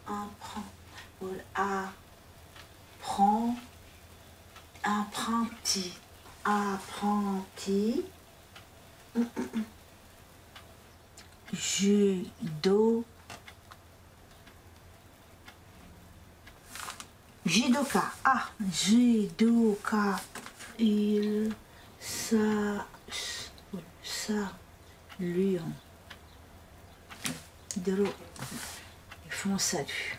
apprend, apprenti, apprenti, judo, judoka, judoka, il saluent. De l'eau, ils font salut.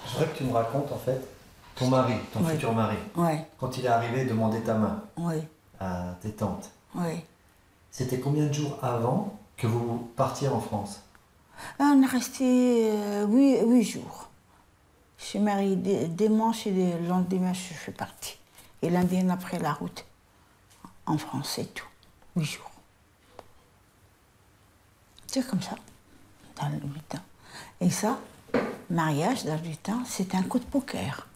Je voudrais que tu me racontes en fait ton mari, ton futur mari. Ouais. Quand il est arrivé demander ta main Oui. à tes tantes. Oui. C'était combien de jours avant que vous partiez en France? On est resté 8 jours. Je suis mariée dimanche et le lendemain je suis partie. Et lundi après la route en France, c'est tout. 8 jours. C'est comme ça, dans le 8 ans. Et ça, mariage dans le 8 ans, c'est un coup de poker.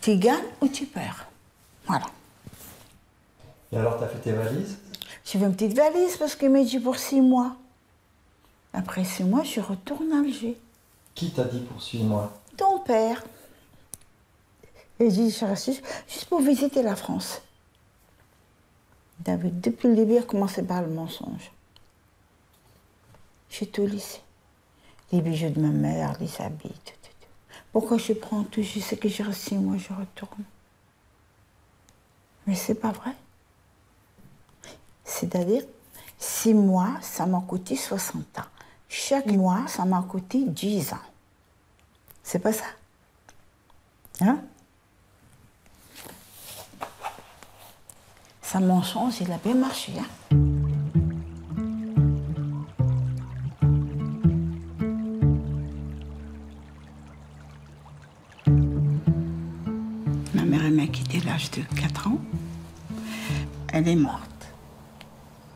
Tu gagnes ou tu perds. Voilà. Et alors, tu as fait tes valises? J'ai fait une petite valise parce qu'il m'a dit pour 6 mois. Après 6 mois, je retourne à Alger. Qui t'a dit pour 6 mois? Ton père. Et j'ai dit, je reste juste pour visiter la France. David, depuis le début, il a commencé par le mensonge. J'ai tout laissé. Les bijoux de ma mère, les habits, tout. Pourquoi je prends tout? Je sais que je reste 6 mois, je retourne. Mais c'est pas vrai. C'est-à-dire, 6 mois, ça m'a coûté 60 ans. Chaque mois, ça m'a coûté 10 ans. C'est pas ça? Hein? Ça mensonge, il a bien marché, hein? Ma mère, elle m'a quitté à l'âge de 4 ans. Elle est morte.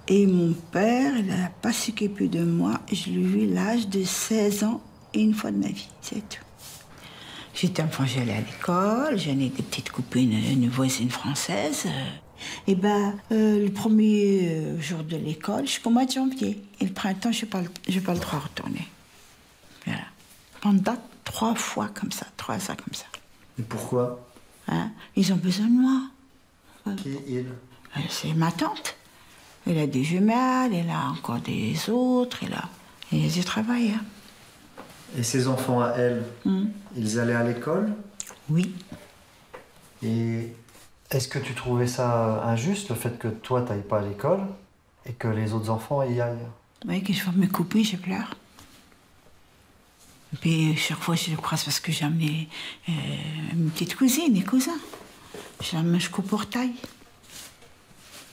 Et mon père, il n'a pas s'occupé de moi. Je l'ai vu à l'âge de 16 ans, une fois de ma vie, c'est tout. J'étais enfant, j'allais à l'école, j'avais des petites copines, une voisine française. Et le premier jour de l'école, jusqu'au mois de janvier. Et le printemps, je n'ai pas le droit de retourner. Voilà. Pendant 3 fois comme ça, 3 ans comme ça. Et pourquoi? Hein? Ils ont besoin de moi. Qui est il? C'est ma tante. Elle a des jumelles, elle a encore des autres, et ils y travaillent. Hein. Et ses enfants à elle, ils allaient à l'école? Oui. Et est-ce que tu trouvais ça injuste, le fait que toi, tu n'ailles pas à l'école et que les autres enfants y aillent? Oui, quand je vois mes copines, je pleure. Et puis chaque fois, je le croise parce que j'ai amené une petite cousine, des cousins. Je l'emmène jusqu'au portail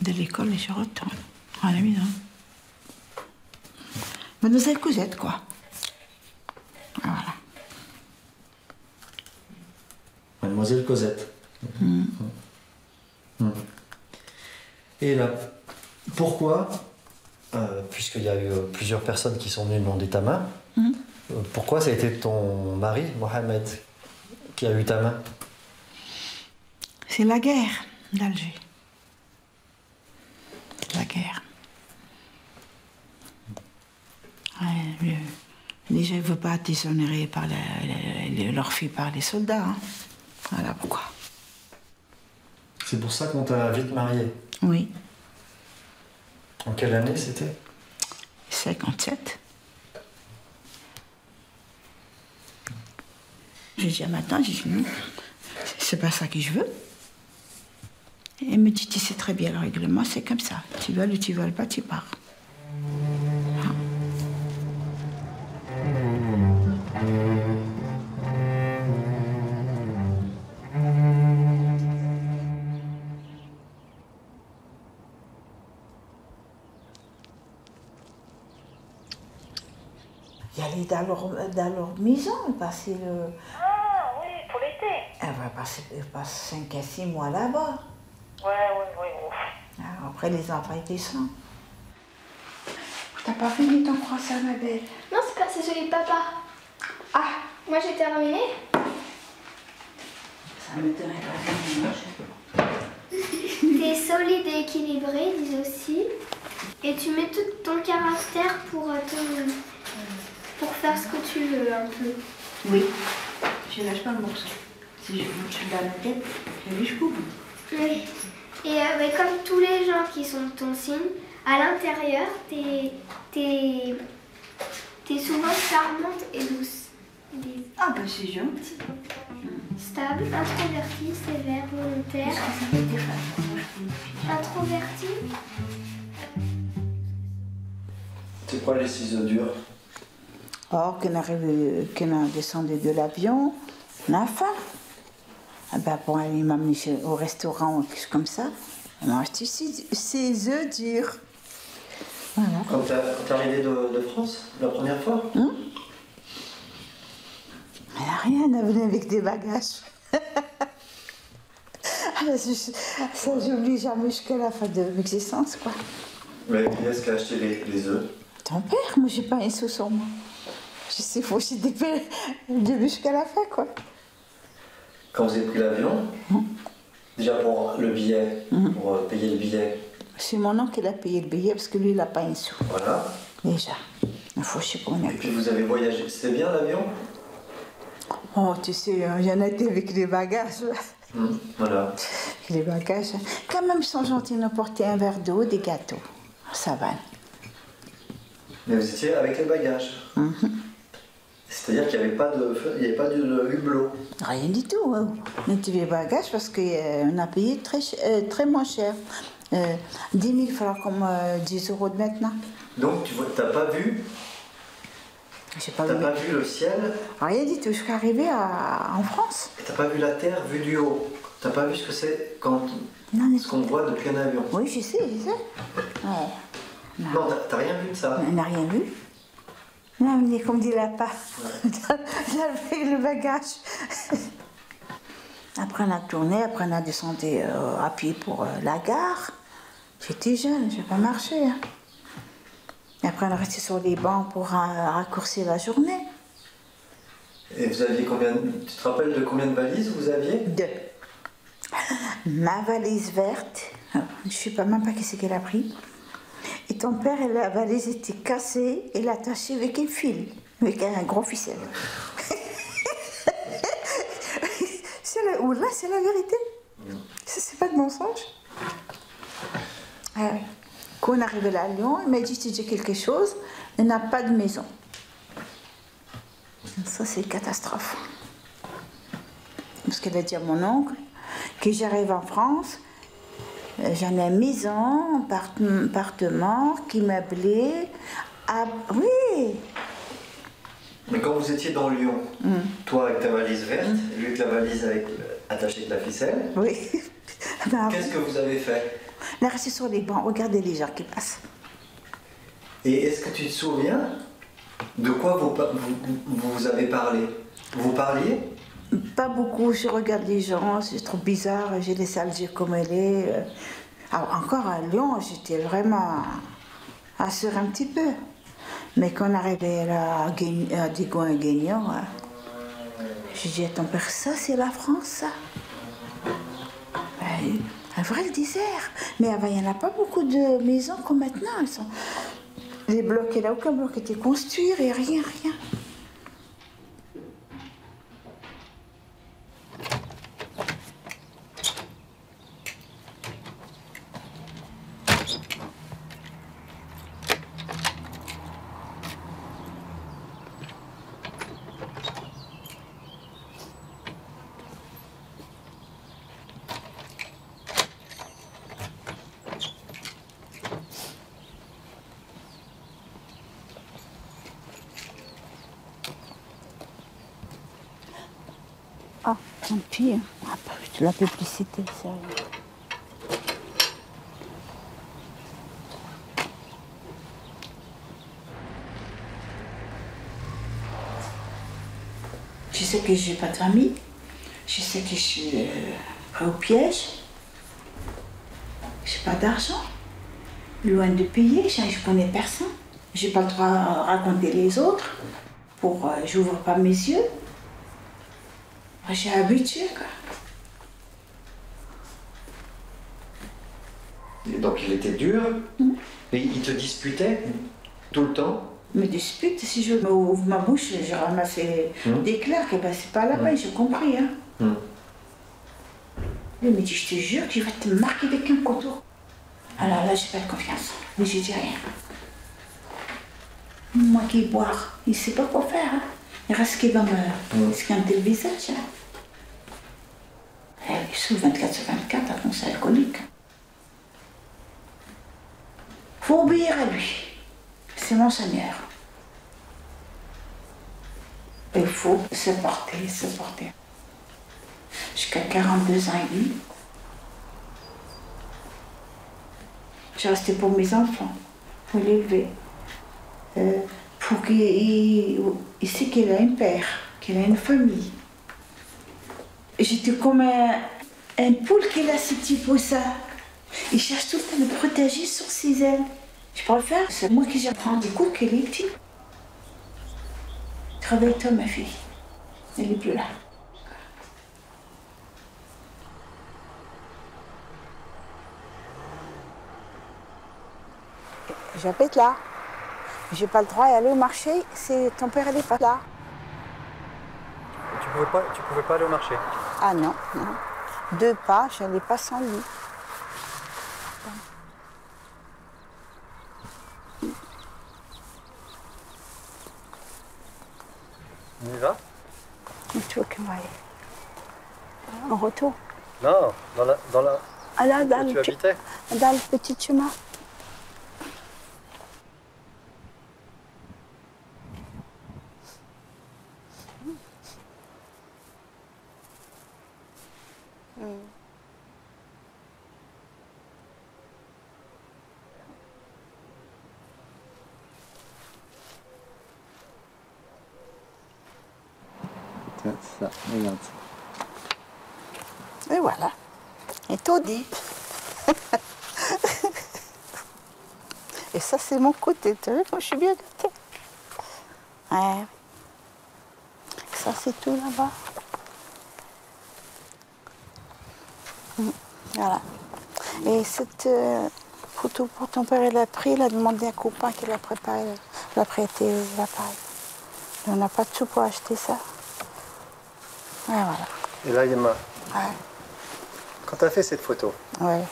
de l'école et je retourne à la maison. Mademoiselle Cosette, quoi. Voilà. Mademoiselle Cosette. Et là, pourquoi, puisqu'il y a eu plusieurs personnes qui sont venues demander ta main, pourquoi ça a été ton mari, Mohamed, qui a eu ta main? C'est la guerre d'Alger. C'est la guerre. Ouais, déjà, il ne veut pas être déshonoré par leur fille par les soldats. Hein. Voilà pourquoi. C'est pour ça qu'on t'a vite mariée? Oui. En quelle année c'était? 57. J'ai dit à ma tante, j'ai dit non, c'est pas ça que je veux. Et elle me dit, tu sais très bien le règlement, c'est comme ça. Tu veux ou tu veux pas, tu pars. aller dans leur maison, passer le... Ah, oui, pour l'été. Elle va passer 5 à 6 mois là-bas. Ouais. Après, les enfants ils descendent. T'as pas fini ton croissant, ma belle? Non, c'est celui de papa. Ah, Moi, j'ai terminé. ça m'étonnerait pas. T'es solide et équilibré, dis aussi. Et tu mets tout ton caractère pour faire ce que tu veux, un peu. Oui, je lâche pas le morceau. Si je suis dans la tête, je vais jusqu'au bout. Oui. Et comme tous les gens qui sont de ton signe, à l'intérieur, t'es souvent charmante et douce. Ah, ben c'est gentil. Stable, introvertie, sévère, volontaire. Ça fait des femmes. Introvertie. C'est quoi les ciseaux durs? Or, quand on descendu de l'avion, on a faim. Ah ben, pour aller m'amener au restaurant ou quelque chose comme ça, on a acheté ses œufs durs. Voilà. Quand t'es arrivé de France, la première fois? Elle n'a rien, elle venait avec des bagages. Ça, j'oublie jamais jusqu'à la fin de l'existence, quoi. Mais qui est-ce qui a acheté les œufs? Ton père, moi, j'ai pas un sou sur moi. Je sais, faut aussi dépayer le début jusqu'à la fin, quoi. Quand vous avez pris l'avion, déjà pour le billet, pour payer le billet. C'est mon oncle qui a payé le billet parce que lui, il n'a pas un sou. Voilà. Déjà. Il faut, je sais combien. Et puis vous avez voyagé. C'était bien l'avion? Oh, tu sais, j'en étais avec les bagages. Voilà. Les bagages. Quand même, ils sont gentils de nous porter un verre d'eau, des gâteaux. Ça va. Mais vous étiez avec les bagages. C'est-à-dire qu'il n'y avait pas de hublot. Rien du tout. Hein. On était les bagages parce qu'on a payé très moins cher. 10 000 francs comme 10 euros de maintenant. Donc tu n'as pas vu? J'ai pas T'as vu. pas vu le ciel? Rien du tout. Je suis arrivée en France. Et t'as pas vu la terre vue du haut? T'as pas vu ce que c'est ce qu'on voit depuis un avion? Oui, je sais. Ouais. Non, t'as rien vu de ça? On n'a rien vu. Non, mais comme dit la part, j'avais le bagage. Après, on a tourné, après, on a descendu à pied pour la gare. J'étais jeune, je n'ai pas marché. Hein. Et après, on est resté sur les bancs pour raccourcir la journée. Et vous aviez combien? Tu te rappelles de combien de valises vous aviez? 2. Ma valise verte, je ne sais pas même pas qui c'est qu'elle a pris. Et ton père, la valise était cassée et attachée avec un fil, avec un gros ficelle. Là, c'est la vérité. C'est pas de mensonge. Quand on est arrivé à Lyon, il m'a dit si j'ai quelque chose, il n'a pas de maison. Ça, c'est une catastrophe. Parce qu'elle a dit à mon oncle que j'arrive en France, j'en ai une maison, un appartement, qui meublé. Ah, oui! Mais quand vous étiez dans Lyon, toi avec ta valise verte, lui avec la valise attachée avec la ficelle, Oui. qu'est-ce que vous avez fait? On est resté sur les bancs, regardez les gens qui passent. Et est-ce que tu te souviens de quoi vous avez parlé? Vous parliez? Pas beaucoup, je regarde les gens, c'est trop bizarre, j'ai laissé Alger comme elle est. Alors, encore à Lyon, j'étais vraiment assurée un petit peu. Mais quand on arrivait là, à Digon-Guignon, j'ai dit à ton père, ça c'est la France, ça. Un vrai désert. Mais avant, il n'y en a pas beaucoup de maisons comme maintenant. Les blocs, il n'y a aucun bloc qui était construit, et rien. Ah, tant pis. Ah, la publicité, ça. sais que j'ai pas de famille. Je sais que je suis pris au piège. J'ai pas d'argent. Loin de payer, je connais personne. J'ai pas le droit de raconter les autres. J'ouvre pas mes yeux. J'ai habitué, quoi. Et donc il était dur, et il te disputait tout le temps? Me dispute, si je ouvre ma bouche, je ramasse des claques, et ben c'est pas la peine, j'ai compris. Hein. Il me dit, je te jure que je vais te marquer avec un couteau. Alors là, j'ai pas de confiance, mais je dis rien. Moi qui boire, il sait pas quoi faire. Hein. Il reste qu'il va me scanner le visage. Hein. Et sous 24 sur 24, attention alcoolique. Faut obéir à lui. C'est mon Seigneur. Il faut se porter, se porter. Jusqu'à 42 ans et demi. J'ai resté pour mes enfants, pour l'élever. Pour qu'il sait qu'il a un père, qu'il a une famille. J'étais comme un poule qui a ce petit pour ça. Il cherche tout le temps à me protéger sur ses ailes. Je peux le faire, c'est moi qui j'apprends des coups qu'il est petit. Travaille-toi, ma fille. Elle n'est plus là. J'habite là. J'ai pas le droit d'aller au marché, c'est ton père n'est pas là. Tu pouvais pas aller au marché? Ah non, non. 2 pas, je n'allais pas sans lui. On y va? Tu veux qu'on aille en retour? Non, dans la... Ah là, dans tu habitais? Dans le petit chemin. Ça, regarde ça. Et voilà. Et tout dit. Et ça, c'est mon côté. Tu vois, moi, je suis bien gâtée. Ouais. Ça, c'est tout là-bas. Voilà. Et cette photo pour ton père, il a pris, il a demandé à un copain qui l'a préparé, il a prêté l'appareil. On n'a pas de sous pour acheter ça. Ouais, voilà. Et là, Yema, Ouais. quand tu as fait cette photo, Ouais.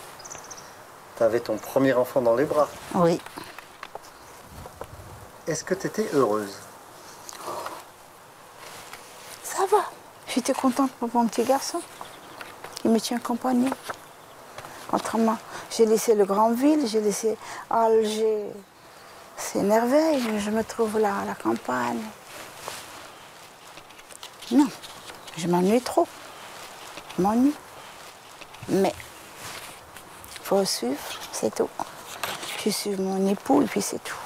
tu avais ton premier enfant dans les bras. Oui. Est-ce que tu étais heureuse? Ça va. J'étais contente pour mon petit garçon. Il me tient compagnie. Autrement, j'ai laissé le grand ville, j'ai laissé Alger. C'est merveille, je me trouve là à la campagne. Non, je m'ennuie trop. Je m'ennuie. Mais il faut suivre, c'est tout. Je suis mon époux et puis c'est tout.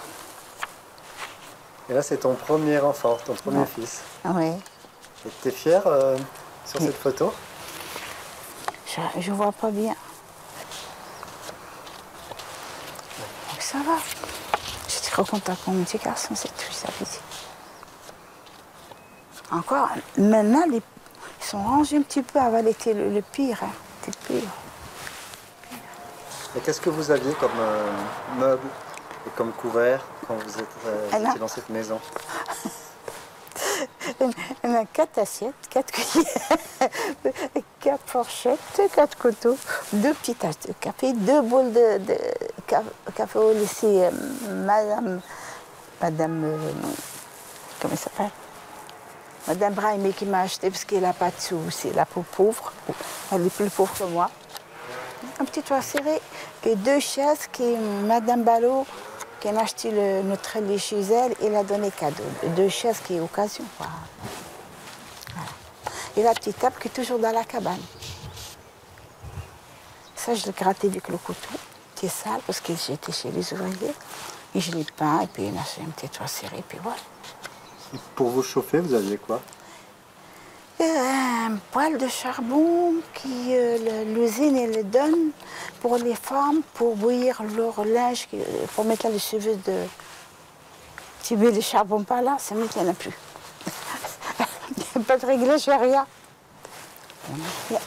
Et là, c'est ton premier enfant, ton premier fils. Oui. Et tu es fière sur cette photo? Je vois pas bien. Donc ça va. J'étais trop contente pour mon petit garçon, c'est tout, ça fait. Encore, maintenant, ils sont rangés un petit peu avant l'été, le pire. Hein. C'était le pire. Et qu'est-ce que vous aviez comme meuble et comme couvert quand vous étiez dans cette maison? On a 4 assiettes, 4 cuillères, 4 fourchettes, 4 couteaux, 2 petites tasses de café, 2 boules de café au lycée, Madame, comment ça s'appelle? Madame Brahimi qui m'a acheté parce qu'elle n'a pas de sous, c'est la peau pauvre, elle est plus pauvre que moi. Un petit toit serré et 2 chaises que Madame Ballot, qui a acheté notre lit chez elle, et l'a donné cadeau. 2 chaises qui est occasion. Quoi. Voilà. Et la petite table qui est toujours dans la cabane. Ça, je l'ai gratté avec le couteau, qui est sale parce que j'étais chez les ouvriers. Et je l'ai peint, et puis il a fait un petit toit serré, et puis voilà. Et pour vous chauffer, vous aviez quoi? un poêle de charbon qui l'usine elle donne pour les femmes pour bouillir leur linge, pour mettre là les cheveux de... Tu mets le charbon par là, c'est mieux qu'il n'y en a plus. Il n'y a pas de réglage, rien.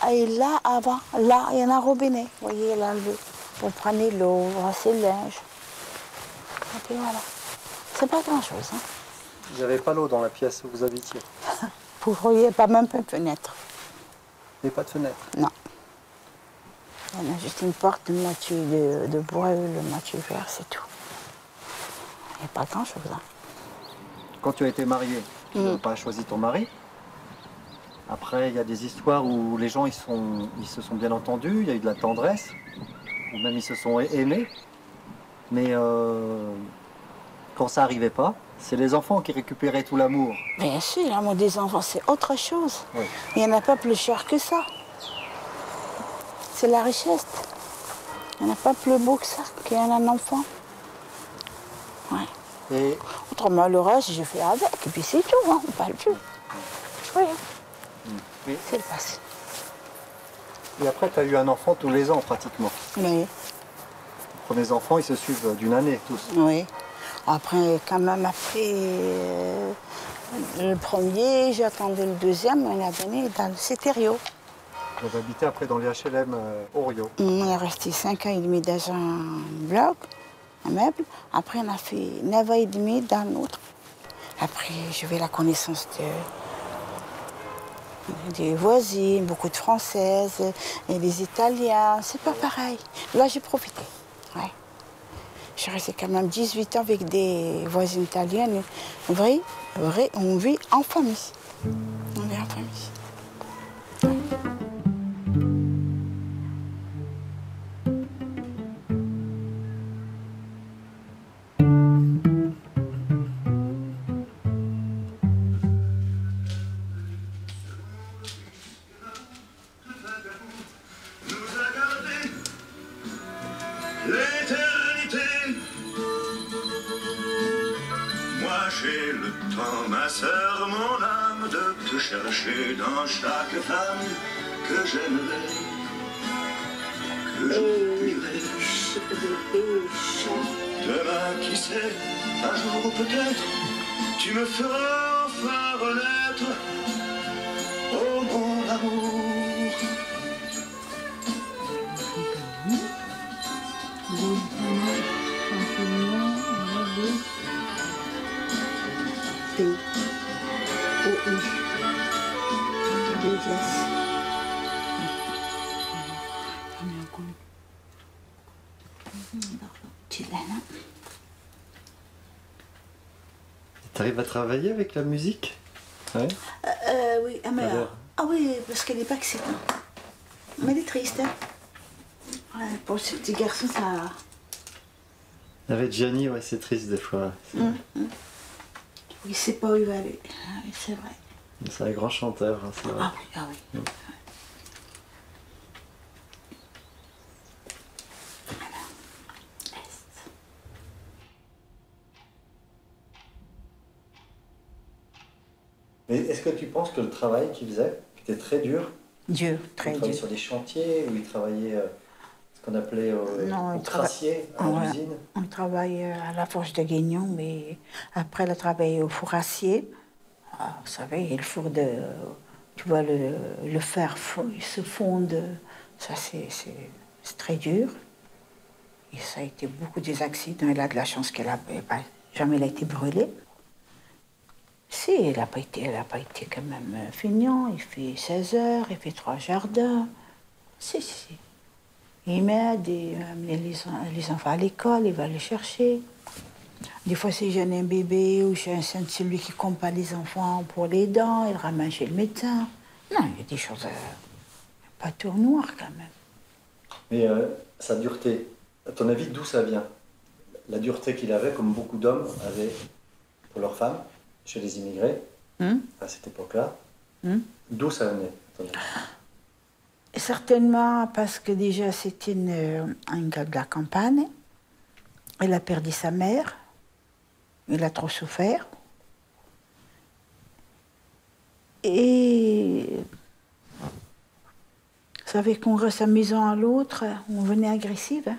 Et là, avant, là, il y en a un robinet. Vous voyez, là, vous prenez l'eau, vous brassez le linge. Et puis voilà. C'est pas grand-chose. Hein. Il n'y avait pas l'eau dans la pièce où vous habitiez? Vous voyez, pas même une fenêtre. Et pas de fenêtre? Non. Il y en a juste une porte de moitié de bois, le moitié vert, c'est tout. Il n'y a pas grand-chose. Hein. Quand tu as été mariée, tu n'as pas choisi ton mari? Après, il y a des histoires où les gens ils se sont bien entendus, il y a eu de la tendresse, ou même ils se sont aimés. Mais quand ça n'arrivait pas, c'est les enfants qui récupéraient tout l'amour. Bien sûr, l'amour des enfants, c'est autre chose. Oui. Il n'y en a pas plus cher que ça. C'est la richesse. Il n'y en a pas plus beau que ça, qu'il y en a un enfant. Ouais. Et Autrement, le reste, je fais avec, et puis c'est tout, hein, on ne parle plus. Oui, oui. c'est le passé. Et après, tu as eu un enfant tous les ans pratiquement. Oui, Les premiers enfants, ils se suivent d'une année tous. oui. Après, quand même, après le premier, j'attendais le deuxième, on a donné dans le Cétério. Vous avez habité après dans les HLM Orio. On est resté 5 ans et demi dans un bloc, un meuble. Après, on a fait 9 ans et demi dans l'autre. Après, j'avais la connaissance des voisines, beaucoup de Françaises, et des Italiens. C'est pas pareil. Là, j'ai profité. Ouais. Je suis restée quand même 18 ans avec des voisines italiennes. Vrai, on vit en famille. On vit en famille. L'éternité. Moi j'ai le temps, ma sœur, mon âme, de te chercher dans chaque femme que j'aimerais, que j'oublierai. Demain, qui sait, un jour peut-être, tu me feras enfin renaître, oh mon amour. Tu arrives à travailler avec la musique? Ouais. Oui, oui, parce qu'elle n'est pas excitante. Mais elle est triste. Hein. Ouais, pour ce petit garçon, ça... Avec Gianni, ouais, c'est triste des fois. Il ne sait pas où il va aller. Ah, oui, c'est vrai. C'est un grand chanteur, hein, c'est vrai. Ah oui, ah oui. Mais est-ce que tu penses que le travail qu'il faisait était très dur? Dur, très Il travaillait dur. sur des chantiers où il travaillait ce qu'on appelait au crassier, à l'usine? On travaille à la forge de Guignon, mais après, elle a travaillé au fourassier. Ah, vous savez, le four de... Tu vois, le fer, il se fonde. Ça, c'est très dur. Et ça a été beaucoup des accidents. Elle a de la chance qu'elle n'a jamais été brûlée. Si, elle n'a pas été quand même feignant. Il fait 16 heures, il fait 3 jardins. Si. Il m'aide, il amène les enfants à l'école, il va les chercher. Des fois, si j'ai un bébé ou j'ai un sein de celui qui compte pas les enfants pour les dents, il ramène chez le médecin. Non, il y a des choses pas tout noir quand même. Mais sa dureté, à ton avis, d'où ça vient? La dureté qu'il avait, comme beaucoup d'hommes avaient pour leurs femmes, chez les immigrés, à cette époque-là, d'où ça venait, à ton avis? Certainement parce que déjà c'était un gars de la campagne. Elle a perdu sa mère. Il a trop souffert. Et vous savez qu'on reste amusant à l'autre, on venait agressive. Hein.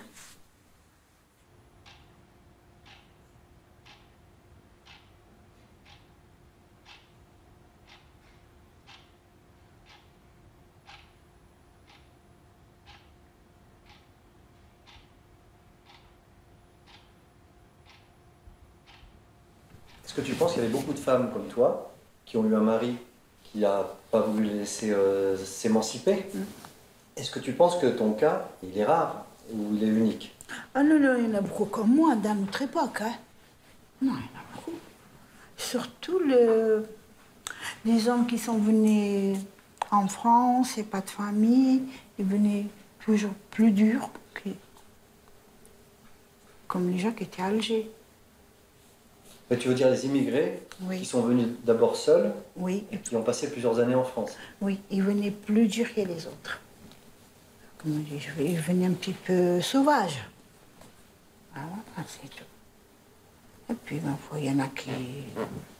Est-ce que tu penses qu'il y avait beaucoup de femmes comme toi qui ont eu un mari qui n'a pas voulu les laisser s'émanciper? Est-ce que tu penses que ton cas, il est rare ou il est unique? Ah non, non, il y en a beaucoup comme moi dans notre époque. Hein. Non, il y en a beaucoup. Surtout les hommes qui sont venus en France et pas de famille, ils venaient toujours plus durs, comme les gens qui étaient à Alger. Mais tu veux dire les immigrés Oui. qui sont venus d'abord seuls Oui, et qui ont passé plusieurs années en France? oui, ils venaient plus durs que les autres. Comme on dit, ils venaient un petit peu sauvages. Voilà, c'est tout. Et puis, il y en a qui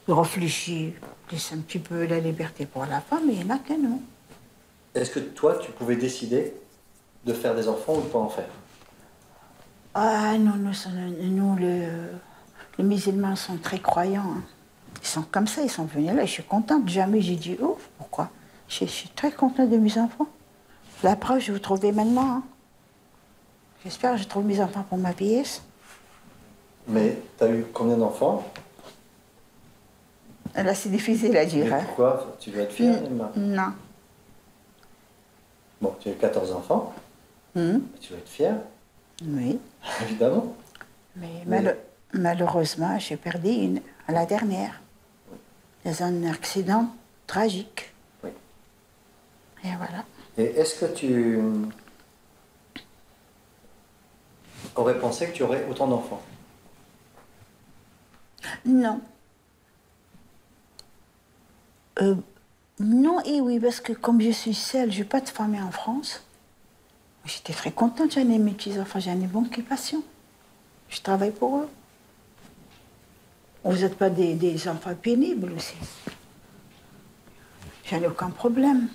réfléchissent, laissent un petit peu la liberté pour la femme, et il y en a qui non. Est-ce que toi, tu pouvais décider de faire des enfants ou de pas en faire? Ah non, nous les musulmans sont très croyants. Hein. Ils sont comme ça, ils sont venus là, je suis contente. Jamais j'ai dit ouf, pourquoi? Je suis très contente de mes enfants. La preuve, je vais vous trouver maintenant. Hein. J'espère que je trouve mes enfants pour ma vieillesse. Mais tu as eu combien d'enfants? Là, c'est difficile à dire. Mais Hein. pourquoi? Tu veux être fière, Emma? Non. Bon, tu as eu 14 enfants. Hum, Tu veux être fière, Oui. évidemment. Mais malheureusement, j'ai perdu une à la dernière. Dans un accident tragique. Oui. Et voilà. Et est-ce que tu aurais pensé que tu aurais autant d'enfants? Non. Non et oui, parce que comme je suis seule, je n'ai pas de famille en France. J'étais très contente, j'en ai mes petits-enfants, j'en ai bon qui passion. Je travaille pour eux. Vous n'êtes pas des enfants pénibles aussi. J'en ai aucun problème.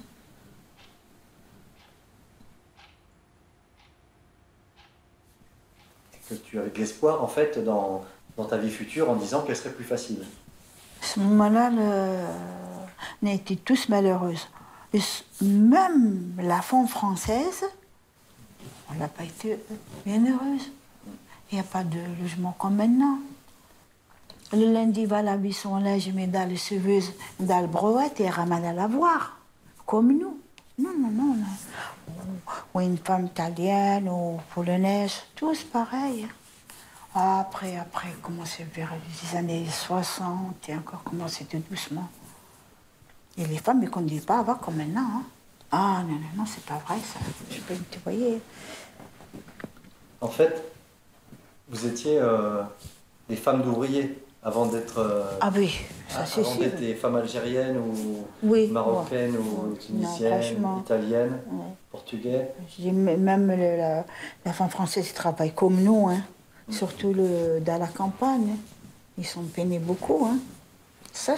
Que tu avais de l'espoir, en fait, dans ta vie future en disant qu'elle serait plus facile? À ce moment-là, on a été tous malheureuses. Et même la femme française, on n'a pas été bien heureuse. Il n'y a pas de logement comme maintenant. Le lundi, va à la buisson, là, je mets dans les seveuses, dans le brouette et ramène à la voir, comme nous. Non, non, non. Ou une femme italienne ou polonaise, tous pareil. Après, commencé vers les années 60 et encore commencé tout doucement. Et les femmes ne conduisent pas avant comme maintenant. Hein. Ah non, non, non, c'est pas vrai ça. Je peux te voyer. En fait, vous étiez des femmes d'ouvriers avant d'être. Ah oui, ça c'est avant sûr. d'être des femmes algériennes ou Oui, marocaines ouais. ou Non, tunisiennes, franchement. italiennes, Ouais. portugais. Je dis, même la femme française travaille comme nous, hein. Surtout dans la campagne. Hein. Ils sont peinés beaucoup. Hein. Ça,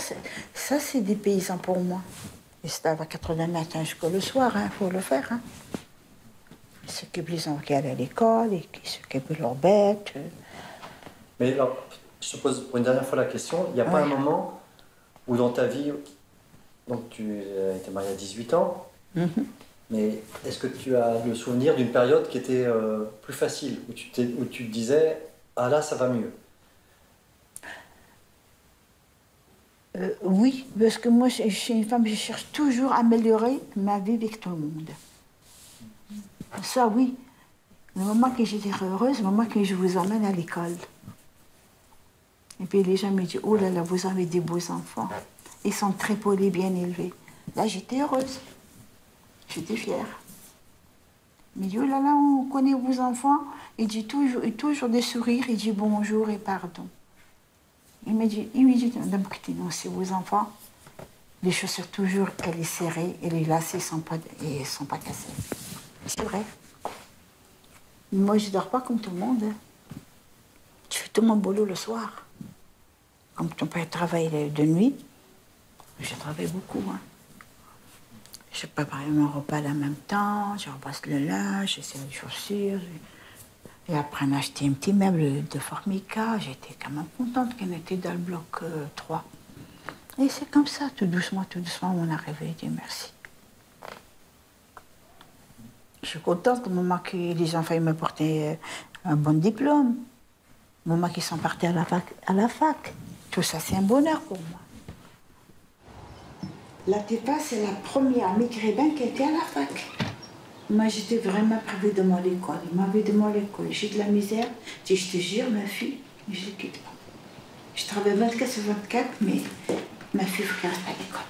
c'est des paysans pour moi. Et c'est à 4h du matin jusqu'au le soir, il faut le faire. Hein. Ils s'occupent des enfants qui allaient à l'école, et qui s'occupent de leurs bêtes. Mais alors, je te pose pour une dernière fois la question, il n'y a pas un moment où dans ta vie, donc tu étais mariée à 18 ans, mais est-ce que tu as le souvenir d'une période qui était plus facile, où tu te disais, ah là, ça va mieux? Oui, parce que moi, je suis une femme, je cherche toujours à améliorer ma vie avec tout le monde. Ça, oui. Le moment que j'étais heureuse, le moment que je vous emmène à l'école. Et puis les gens me disent, oh là là, vous avez des beaux enfants. Ils sont très polis, bien élevés. Là, j'étais heureuse. J'étais fière. Il me dit, oh là là, on connaît vos enfants. Il dit toujours des sourires, il dit bonjour et pardon. Il me dit, Madame Coutinho, c'est vos enfants. Les chaussures toujours, elles sont serrées et les lacets ne sont pas cassés. C'est vrai. Moi, je ne dors pas comme tout le monde. Hein. Je fais tout mon boulot le soir. Comme ton père travaille de nuit, je travaille beaucoup. Hein. Je préparais mon repas en même temps, je repasse le linge, j'essaie les chaussures. Et après, on a acheté un petit meuble de Formica. J'étais quand même contente qu'on était dans le bloc 3. Et c'est comme ça, tout doucement, on est arrivé. Dieu merci. Je suis contente que maman, que les enfants ils me portaient un bon diplôme. Maman qui sont partis à la fac. Tout ça, c'est un bonheur pour moi. La Tepa, c'est la première maghrébine qui était à la fac. Moi, j'étais vraiment privée de mon école. Ils m'avaient de mon école. J'ai de la misère. Je dis, je te jure, ma fille, je ne les quitte pas. Je travaille 24 sur 24, mais ma fille, il faut qu'elle reste à l'école.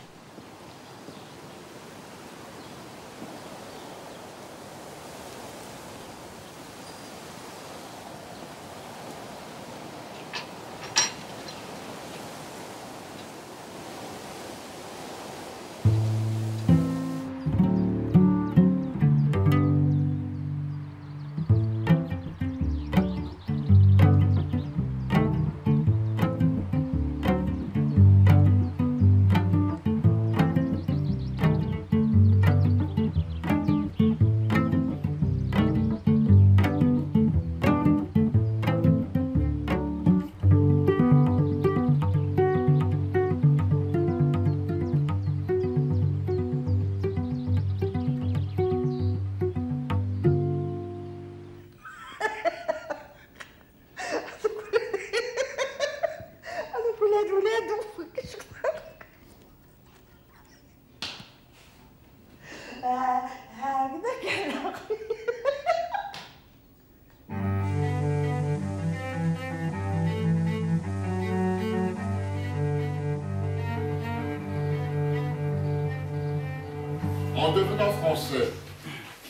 En devenant français,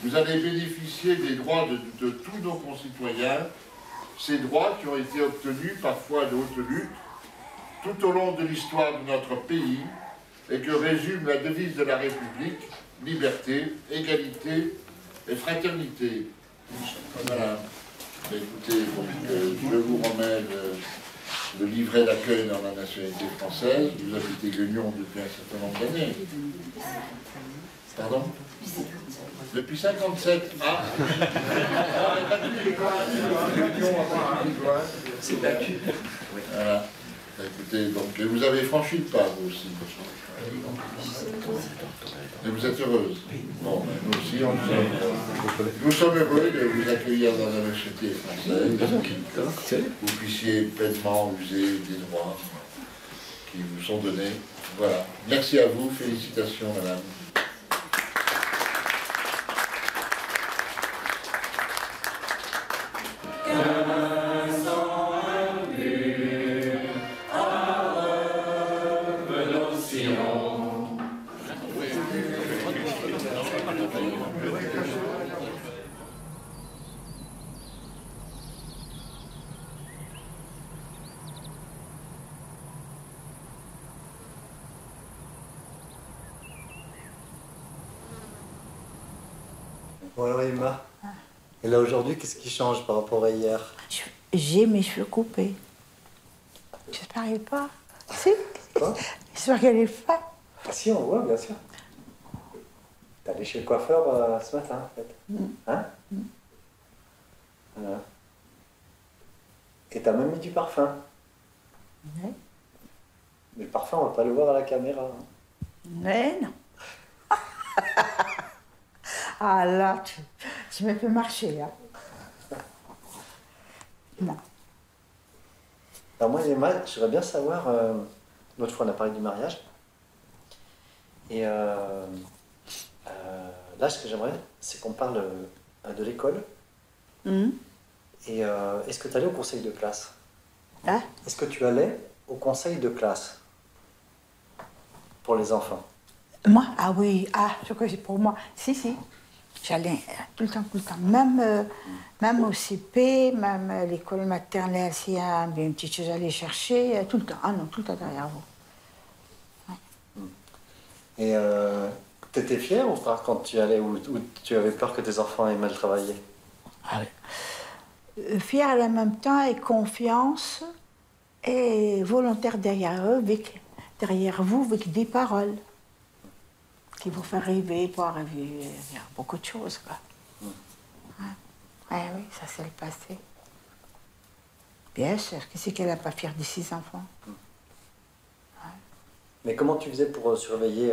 vous allez bénéficier des droits de tous nos concitoyens, ces droits qui ont été obtenus parfois de haute lutte tout au long de l'histoire de notre pays et que résume la devise de la République, liberté, égalité et fraternité. Voilà. Écoutez, je vous remets le livret d'accueil dans la nationalité française. Vous habitez Guignon depuis un certain nombre d'années. Pardon? Depuis 57. Ah. C'est battu. Voilà. Écoutez, donc, et vous avez franchi le pas, vous aussi. Et vous êtes heureuse. Bon, nous aussi, nous sommes heureux de vous accueillir dans la nationalité française, que vous puissiez pleinement user des droits qui vous sont donnés. Voilà. Merci à vous. Félicitations, madame. Bon alors Emma, et là aujourd'hui, qu'est-ce qui change par rapport à hier? J'ai mes cheveux coupés. J'espère qu'elle n'est pas. Si. Quoi? J'espère qu'elle est pas. Ah si, on voit, bien sûr. T'es allé chez le coiffeur ce matin, en fait. Hein? Voilà. Et t'as même mis du parfum. Ouais. Mais le parfum, on va pas le voir à la caméra. Mais non. Ah là, tu me fais marcher, là. Non. Alors moi, Emma, j'aimerais bien savoir, l'autre fois on a parlé du mariage, et là ce que j'aimerais, c'est qu'on parle de l'école, et est-ce que tu allais au conseil de classe? Hein? Est-ce que tu allais au conseil de classe pour les enfants? Moi? Ah oui, je crois que c'est pour moi. Si. J'allais tout le temps. Même au CP, même à l'école maternelle, s'il y a une petite chose à aller chercher, tout le temps. Ah non, tout le temps derrière vous. Ouais. Et tu étais fière ou pas quand tu allais, ou tu avais peur que tes enfants aient mal travaillé? Ah oui. Fière en même temps et confiance et volontaire derrière eux, derrière vous, avec des paroles. qui vous fait rêver pour arriver. Il y a beaucoup de choses, quoi. Oui, ça c'est le passé. Bien sûr, qui c'est qu'elle n'a pas fière de 6 enfants? Mais comment tu faisais pour surveiller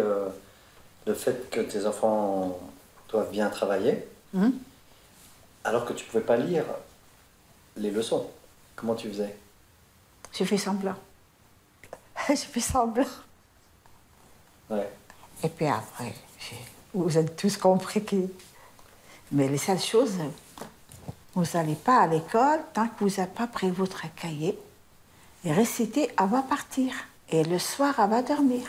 le fait que tes enfants doivent bien travailler, alors que tu ne pouvais pas lire les leçons? Comment tu faisais? J'ai fait semblant. J'ai fait semblant. Ouais. Et puis après, vous avez tous compris que... Mais les seules choses, vous n'allez pas à l'école tant que vous n'avez pas pris votre cahier et récité avant de partir. Et le soir, avant de dormir.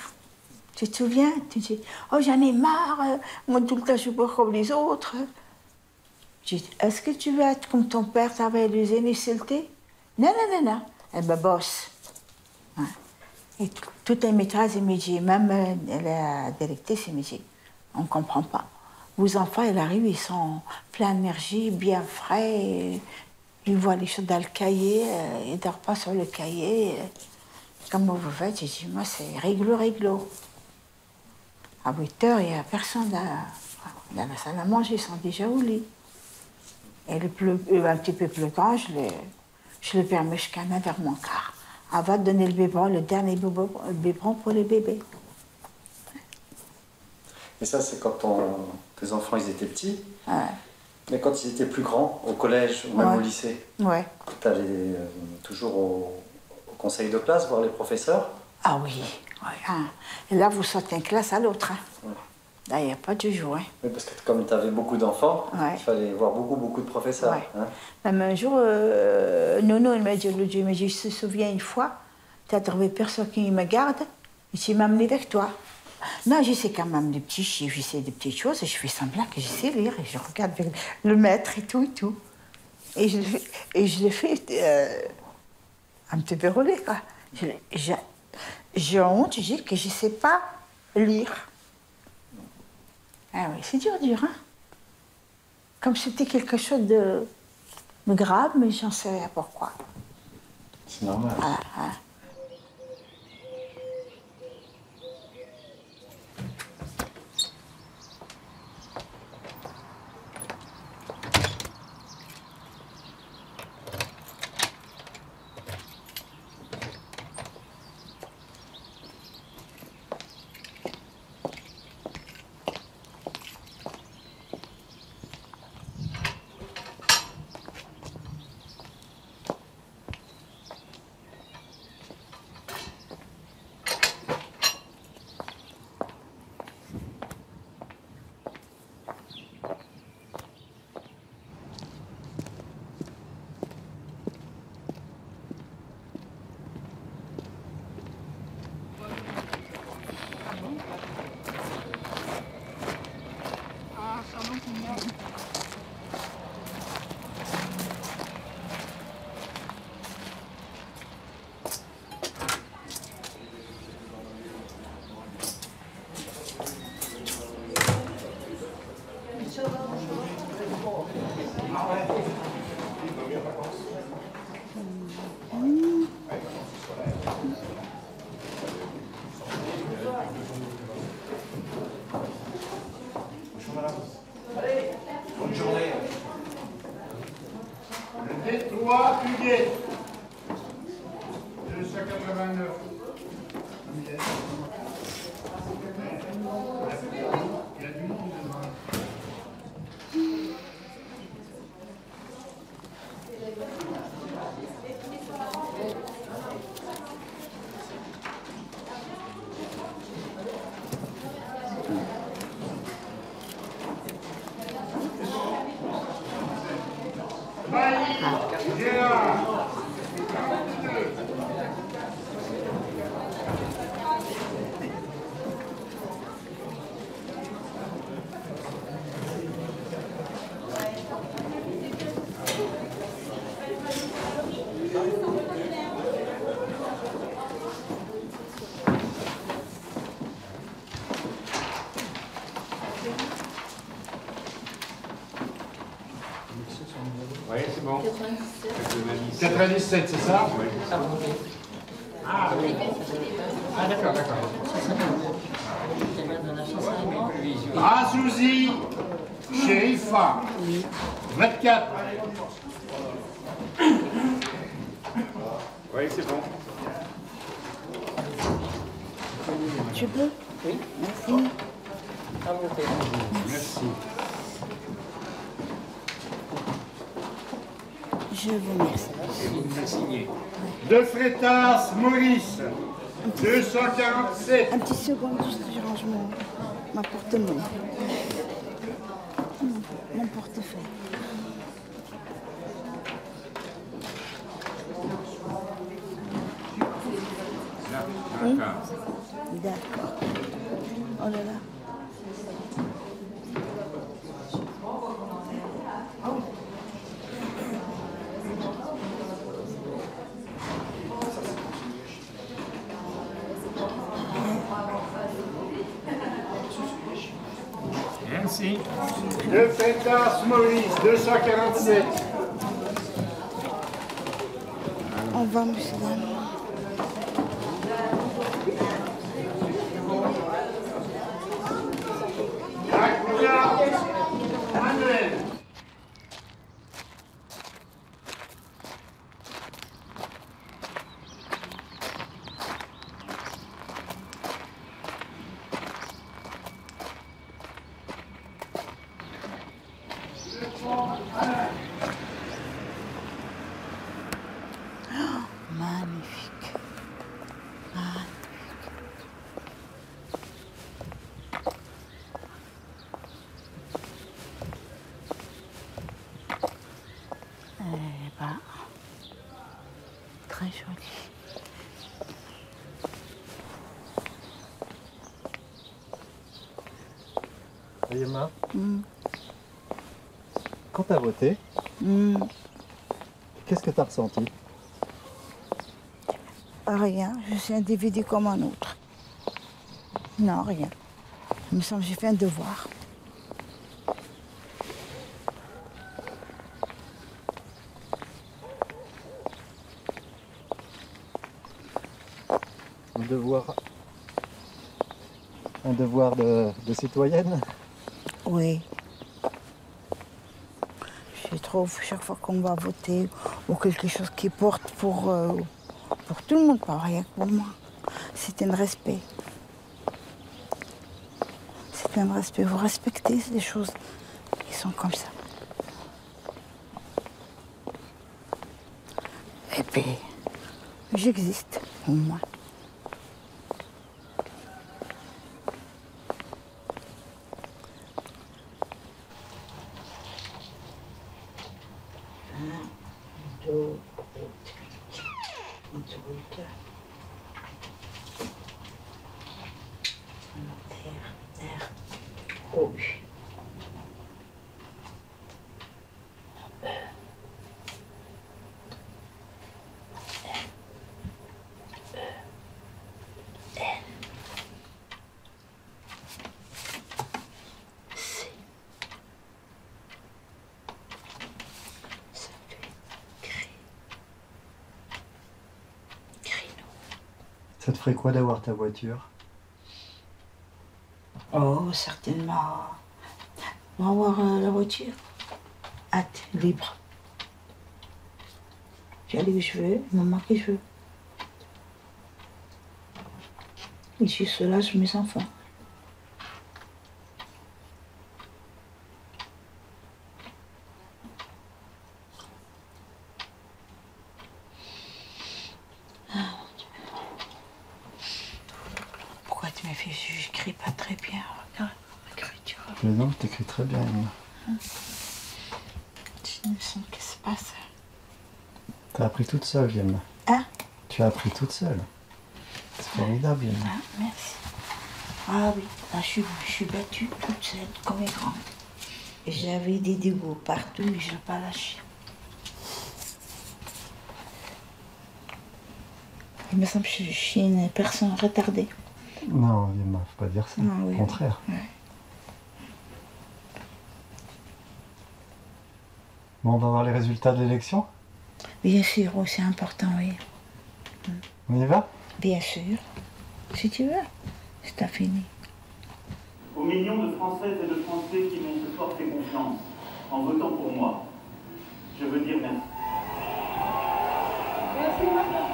Tu te souviens? Tu dis, oh, j'en ai marre, moi tout le temps je bois comme les autres. Je dis, est-ce que tu veux être comme ton père travaille à l'usine et s'ilter? Non, non, non, non. Elle me bosse. Ouais. Et toutes les maîtresses, elles me disent, même la directrice, elle me dit, on ne comprend pas. Vos enfants, ils arrivent, ils sont pleins d'énergie, bien frais, ils voient les choses dans le cahier, ils ne dorment pas sur le cahier. Comment vous faites? J'ai dit, moi, c'est réglo. À 8 heures, il n'y a personne dans la salle à manger, ils sont déjà au lit. Et un petit peu plus grand, je le permets jusqu'à 9h moins quart. Avant de donner le biberon, le dernier biberon pour les bébés. Et ça, c'est quand tes enfants, ils étaient petits. Ouais. Mais quand ils étaient plus grands, au collège ou même au lycée, tu allais toujours au conseil de classe, voir les professeurs? Ah oui, hein. Et là, vous sautez une classe à l'autre. Hein. Ouais. Là, il n'y a pas de jour. Hein. Oui, parce que comme tu avais beaucoup d'enfants, il fallait voir beaucoup de professeurs. Ouais. Hein. Même un jour, Nono, il m'a dit, je me souviens une fois, tu as trouvé personne qui me garde, et tu m'as amené avec toi. Non, je sais quand même des petits chiffres, je sais des petites choses, et je fais semblant que je sais lire, et je regarde le maître et tout. Et je le fais un petit peu rouler, quoi. J'ai honte, je dis que je ne sais pas lire. Ah oui, c'est dur, hein. Comme c'était quelque chose de grave, mais j'en sais rien pourquoi. C'est normal. Ah. Oui, c'est bon. 97, c'est ça? Oui. Ah, oui. Ah, d'accord. Azouzi Sherifa. 24. Oui, c'est bon. Tu peux? Oui. Merci. À voter. Merci. Je vous remercie. Et vous venez signer. De Freitas Maurice. 247. Un petit seconde, juste je range ma porte-monnaie. Mon portefeuille. Oui. D'accord. Oh là là. Merci. De Freitas Maurice. 247. On va, monsieur dame. Manuel. Magnifique. Eh ben, très joli. Yema, quand tu as voté, qu'est-ce que tu as ressenti? Rien, je suis individu comme un autre. Non, rien. Il me semble que j'ai fait un devoir. Un devoir de citoyenne? Oui. Je trouve chaque fois qu'on va voter ou quelque chose qui porte pour tout le monde, pas rien que pour moi. C'est un respect. C'est un respect. Vous respectez les choses qui sont comme ça. Et puis, j'existe, au moins. Ça te ferait quoi d'avoir ta voiture? Oh, certainement. On va avoir la voiture. Hâte, libre. J'allais où je veux, le moment que je veux. Et je soulage mes enfants. Pourquoi tu m'as fait, j'écris pas très bien. Regarde l'écriture. Mais non, t'écris très bien, Yema. Je me sens qu'est-ce qui se passe. T'as appris toute seule, Yema. Hein? Tu as appris toute seule. C'est formidable, Yema. Ah, merci. Ah oui, là, je suis battue toute seule, comme une grande. Et j'avais des dégoûts partout et je n'ai pas lâché. Il me semble que je suis une personne retardée. Non, Yema, faut pas dire ça. Non, oui, Au contraire. oui. Bon, on va voir les résultats de l'élection. Bien sûr, oh, c'est important, oui. On y va? Bien sûr. Si tu veux, c'est pas fini. aux millions de Françaises et de Français qui m'ont ce soir fait confiance en votant pour moi, je veux dire merci. Merci, madame.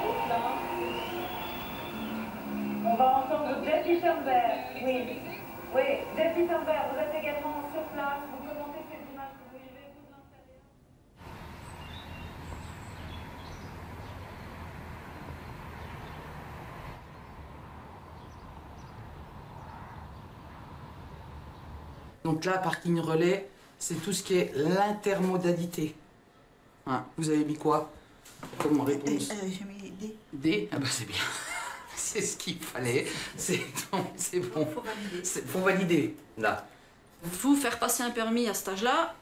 On va entendre Jeff Lichtenberg. Oui, oui, Jeff Lichtenberg, vous êtes également sur place. Vous commentez ces images que vous vivez tout de l'intérieur. Donc là, parking relais, c'est tout ce qui est l'intermodalité. Hein, vous avez mis quoi comme réponse? J'ai mis D. D. Ah bah c'est bien. C'est ce qu'il fallait. C'est bon. Faut valider, là. Vous faire passer un permis à cet âge-là,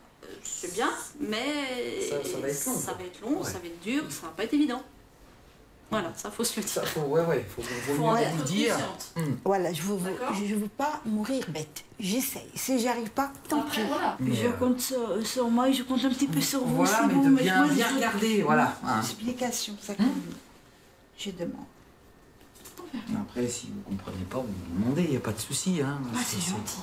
c'est bien, mais Ça va être long. Ça va être long, Ouais. ça va être dur, ça va pas être évident. Voilà, ça faut se le dire. Ça, faut Faut en mieux être vous le dire. consciente. Voilà, je D'accord. veux pas mourir bête. J'essaye. Si j'arrive pas, tant Après, pis. voilà. Puis je compte sur moi et je compte un petit peu sur vous. Voilà, si mais vous de me- bien moi, je- regarder, voilà. Hein. Explication, ça je demande. Après, si vous comprenez pas, vous me demandez, il n'y a pas de souci. Hein. Ah, c'est gentil.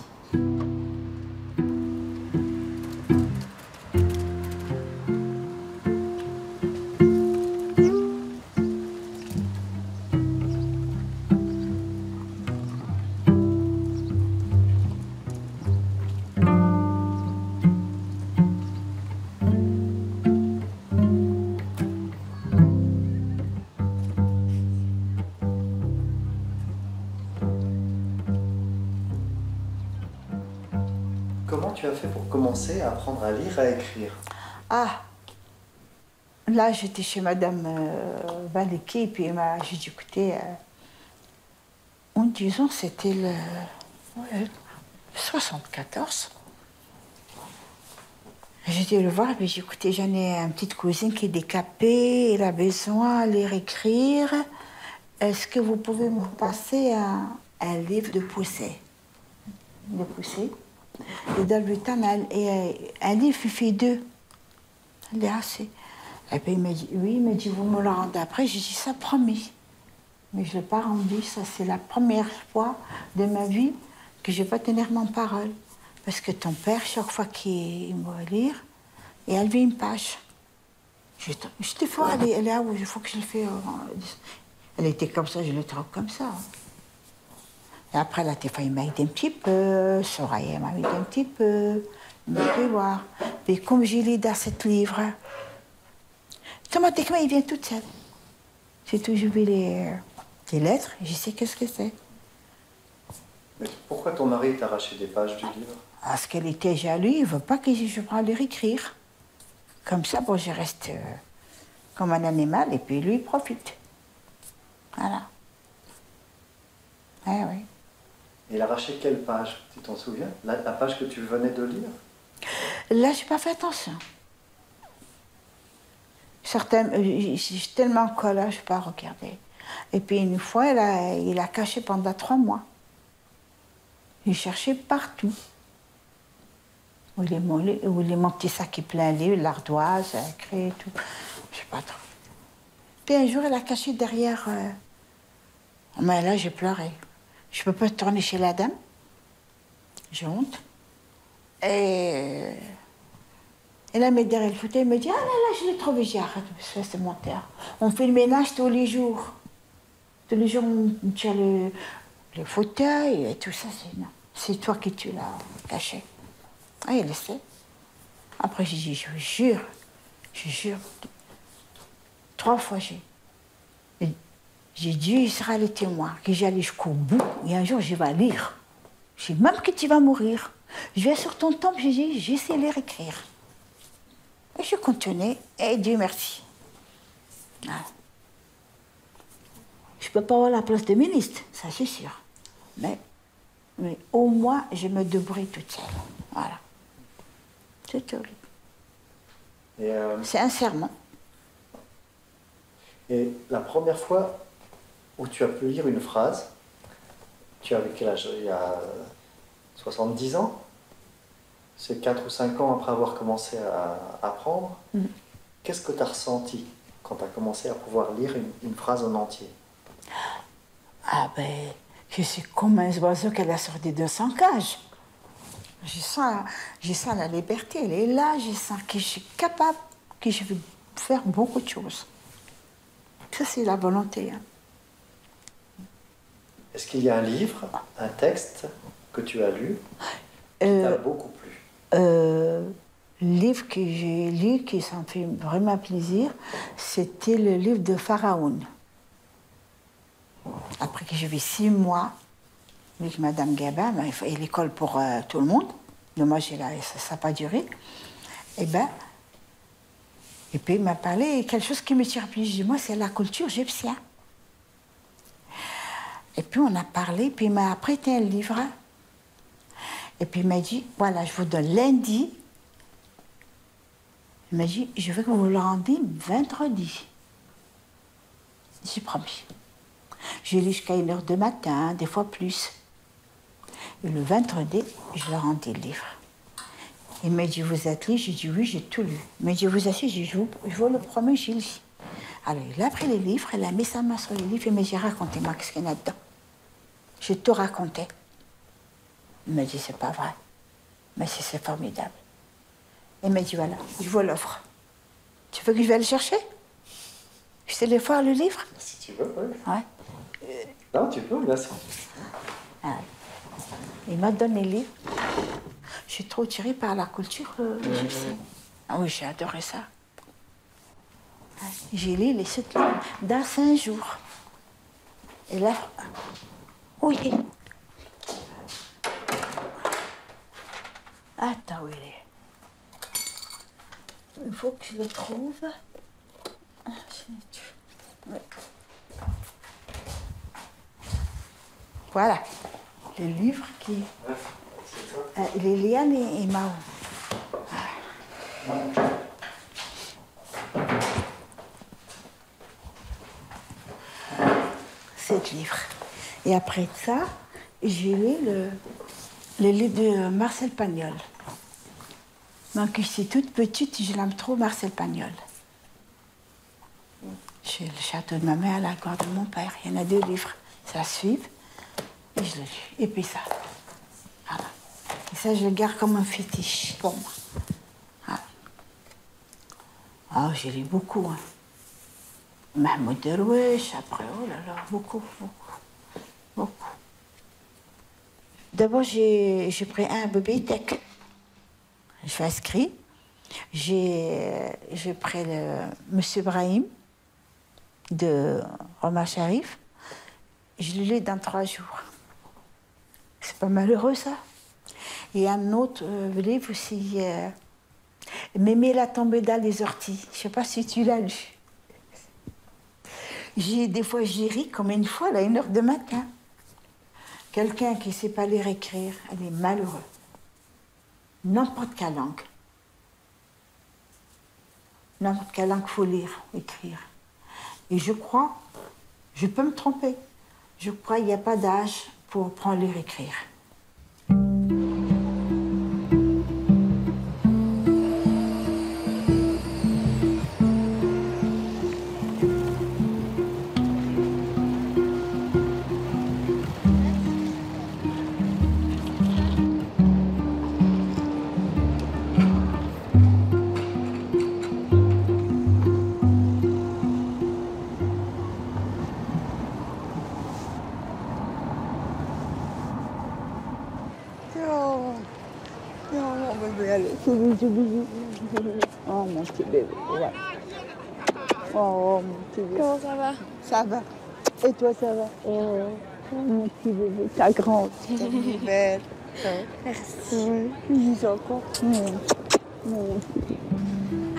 Comment tu as fait pour commencer à apprendre à lire et à écrire? Ah, là j'étais chez Madame Valeki et puis j'ai dit écoutez, en disant c'était le 74. J'ai dû le voir et puis j'ai dit écoutez, j'en ai une petite cousine qui est décapée, elle a besoin de lire écrire. Est-ce que vous pouvez me passer un livre de Pousset? De Pousset. Et dans le temps, un livre, il fait 2. Il est assez. Et puis il m'a dit, oui, il m'a dit, vous me le rendez après. J'ai dit, ça, promis. Mais je ne l'ai pas rendu. Ça, c'est la première fois de ma vie que je ne vais pas tenir mon parole. Parce que ton père, chaque fois qu'il va lire, il a levé une page. Je te fais aller, elle est là où il faut que je le fasse. Elle était comme ça, je le trouve comme ça. Et après, la Téfa, il m'a aidé un petit peu, Soraya m'a aidé un petit peu, il m'a fait voir. Puis comme j'ai lu dans ce livre, automatiquement, il vient toute seule. J'ai toujours vu les lettres, je sais qu'est-ce que c'est. Mais pourquoi ton mari t'a arraché des pages du livre? Parce qu'elle était jaloux, il ne veut pas que je prenne les écrire. Comme ça, bon, je reste comme un animal et puis lui, il profite. Voilà. Eh oui. Il a arraché quelle page? Tu t'en souviens? La page que tu venais de lire? Là, je n'ai pas fait attention. Certaines, j'ai tellement en colère, je n'ai pas regardé. Et puis une fois, il a caché pendant 3 mois. Il cherchait partout. Où il est mon petit sac est plein de livres, l'ardoise, la craie et tout. Je ne sais pas trop. Puis un jour, il a caché derrière. Mais là, j'ai pleuré. Je ne peux pas tourner chez la dame. J'ai honte. Et elle a mis derrière le fauteuil, elle me dit, ah là là, je l'ai trouvé, j'ai arrêté, ça c'est mon terre. On fait le ménage tous les jours. Tous les jours, on tire le fauteuil et tout ça, c'est toi qui tu l'as caché. Ah, il le sait. Après, j'ai dit, je jure, 3 fois, j'ai dit, il sera le témoin, que j'allais jusqu'au bout, et un jour, je vais lire. J'ai dit, même que tu vas mourir. Je vais sur ton tombe, j'ai dit, j'essaie de lire écrire. Et je continuais, et Dieu merci. Voilà. Je ne peux pas avoir la place de ministre, ça c'est sûr. Mais au moins, je me débrouille toute seule. Voilà. C'est tout. C'est un serment. Et la première fois où tu as pu lire une phrase, tu avais quel âge? Il y a 70 ans? C'est 4 ou 5 ans après avoir commencé à apprendre. Qu'est-ce que tu as ressenti quand tu as commencé à pouvoir lire une phrase en entier? Ah ben, je suis comme un oiseau qu'elle a sorti de son cage. Je sens la liberté, elle est là, je sens que je suis capable, que je vais faire beaucoup de choses. Ça, c'est la volonté. Hein. Est-ce qu'il y a un livre, un texte que tu as lu qui t'a beaucoup plu? Le livre que j'ai lu, qui ça me fait vraiment plaisir, c'était le livre de Pharaon. Après que j'ai vu 6 mois avec Madame Gabin, il faut l'école pour tout le monde. Dommage, ça n'a pas duré. Et puis il m'a parlé quelque chose qui me tire plus. Je dis, moi, c'est la culture égyptienne. Et puis on a parlé, puis il m'a prêté un livre. Et puis il m'a dit, voilà, je vous donne lundi. Il m'a dit, je veux que vous le rendiez vendredi. J'ai promis. J'ai lu jusqu'à 1h du matin, des fois plus. Et le vendredi, je leur rendais le livre. Il m'a dit, vous êtes lu? J'ai dit, oui, j'ai tout lu. Il m'a dit, vous asseyez? J'ai dit, je vous le promets, j'ai lu. Alors, il a pris les livres, il a mis sa main sur les livres, et il m'a dit, racontez-moi ce qu'il y en a dedans. J'ai tout raconté. Il m'a dit, c'est pas vrai. Mais c'est formidable. Il m'a dit, voilà, je vous l'offre. Tu veux que je vais le chercher? Je te le voir le livre? Si tu veux, oui. Ouais. Non, tu peux, bien sûr. Il m'a donné le livre. Je suis trop tirée par la culture égyptienne. Ah oui, j'ai adoré ça. J'ai lu les 7 livres dans 5 jours. Et là, oui. Attends, où il est? Il faut que je le trouve. Ouais. Voilà, le livre qui... Liliane et Mao. C'est le livre. Et après ça, j'ai lu le livre de Marcel Pagnol. Donc, je suis toute petite, je l'aime trop, Marcel Pagnol. J'ai le château de ma mère, la gloire de mon père. Il y en a 2 livres. Ça suit. Et je l'ai lu. Et puis ça. Voilà. Et ça, je le garde comme un fétiche pour moi. Voilà. Ah, j'ai lu beaucoup. Hein. Mahmoud Darwish, après, oh là là, beaucoup. D'abord, j'ai pris un bibliothèque. Je suis inscrit. J'ai pris le Monsieur Brahim de Omar Sharif. Je l'ai lu dans 3 jours. C'est pas malheureux, ça. Et un autre livre aussi, Mémé la tombée dans les orties. Je sais pas si tu l'as lu. Des fois, j'y ris, comme une fois, à 1h du matin. Quelqu'un qui ne sait pas lire et écrire, elle est malheureux. N'importe quelle langue. N'importe quelle langue, il faut lire, écrire. Et je crois, je peux me tromper, je crois qu'il n'y a pas d'âge pour apprendre à lire et écrire. Oh mon petit bébé, ouais. Oh mon petit bébé. Comment ça va? Ça va. Et toi, ça va? Oh mon petit bébé, t'as grandi, t'es belle. Merci. Oui, j'ai encore.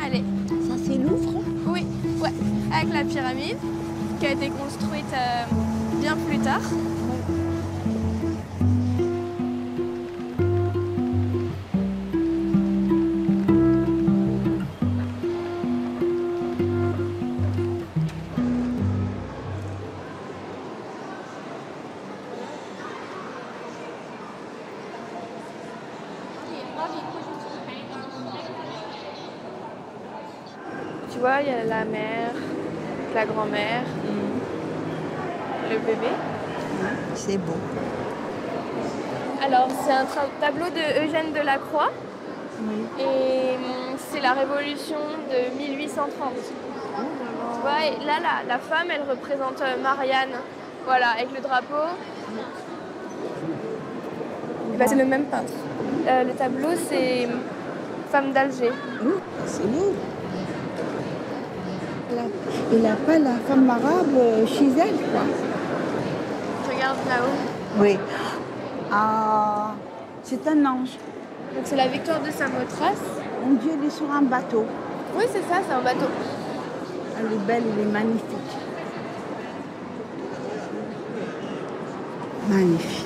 Allez. Ça, c'est Louvre? Oui, ouais. Avec la pyramide qui a été construite bien plus tard. Tu vois, il y a la mère, la grand-mère, le bébé. C'est beau. Alors, c'est un tableau de Eugène Delacroix. Et c'est la révolution de 1830. Tu vois, et là, la femme, elle représente Marianne. Voilà, avec le drapeau. Et ben, c'est le même peintre. Le tableau, c'est Femme d'Alger. C'est beau. Il a pas la femme arabe chez elle, quoi. Je regarde là-haut. Oui. Ah, c'est un ange. Donc c'est la victoire de Samothrace. Mon Dieu, il est sur un bateau. Oui, c'est ça, c'est un bateau. Elle est belle, elle est magnifique. Magnifique.